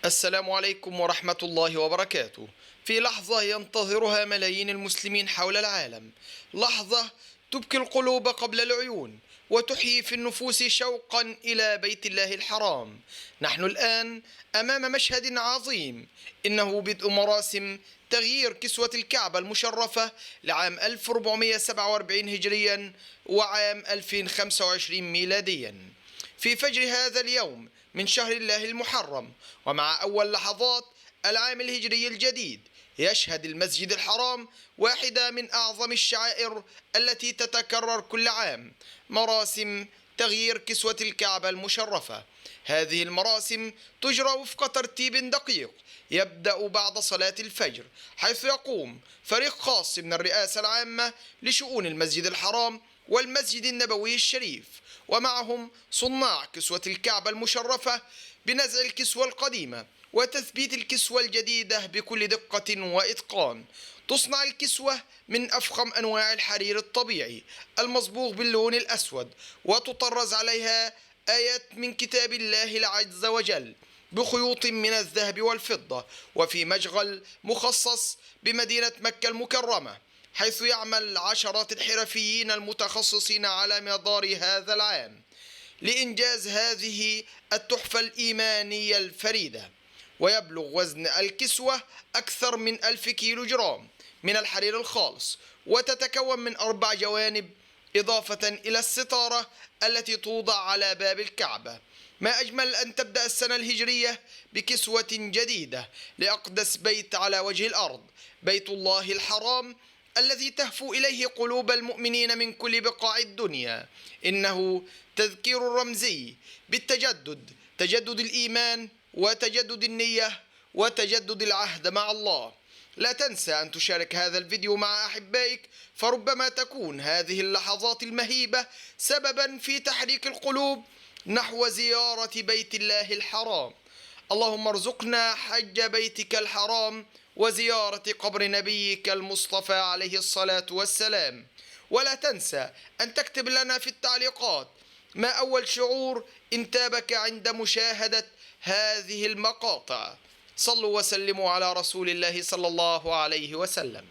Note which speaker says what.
Speaker 1: السلام عليكم ورحمة الله وبركاته. في لحظة ينتظرها ملايين المسلمين حول العالم، لحظة تبكي القلوب قبل العيون وتحيي في النفوس شوقا إلى بيت الله الحرام. نحن الآن أمام مشهد عظيم، إنه بدء مراسم تغيير كسوة الكعبة المشرفة لعام 1447 هجريا وعام 2025 ميلاديا. في فجر هذا اليوم من شهر الله المحرم، ومع أول لحظات العام الهجري الجديد، يشهد المسجد الحرام واحدة من أعظم الشعائر التي تتكرر كل عام، مراسم تغيير كسوة الكعبة المشرفة. هذه المراسم تجرى وفق ترتيب دقيق، يبدأ بعد صلاة الفجر، حيث يقوم فريق خاص من الرئاسة العامة لشؤون المسجد الحرام والمسجد النبوي الشريف، ومعهم صناع كسوة الكعبة المشرفة بنزع الكسوة القديمة وتثبيت الكسوة الجديدة بكل دقة وإتقان. تصنع الكسوة من أفخم أنواع الحرير الطبيعي المصبوغ باللون الأسود، وتطرز عليها آيات من كتاب الله عز وجل بخيوط من الذهب والفضة، وفي مشغل مخصص بمدينة مكة المكرمة، حيث يعمل عشرات الحرفيين المتخصصين على مدار هذا العام لإنجاز هذه التحفة الإيمانية الفريدة. ويبلغ وزن الكسوة أكثر من 1000 كيلو جرام من الحرير الخالص، وتتكون من 4 جوانب إضافة إلى الستارة التي توضع على باب الكعبة. ما أجمل أن تبدأ السنة الهجرية بكسوة جديدة لأقدس بيت على وجه الأرض، بيت الله الحرام الذي تهفو إليه قلوب المؤمنين من كل بقاع الدنيا. إنه تذكير رمزي بالتجدد، تجدد الإيمان وتجدد النية وتجدد العهد مع الله. لا تنسى أن تشارك هذا الفيديو مع أحبائك، فربما تكون هذه اللحظات المهيبة سببا في تحريك القلوب نحو زيارة بيت الله الحرام. اللهم ارزقنا حج بيتك الحرام وزيارة قبر نبيك المصطفى عليه الصلاة والسلام. ولا تنسى أن تكتب لنا في التعليقات ما أول شعور انتابك عند مشاهدة هذه المقاطع. صلوا وسلموا على رسول الله صلى الله عليه وسلم.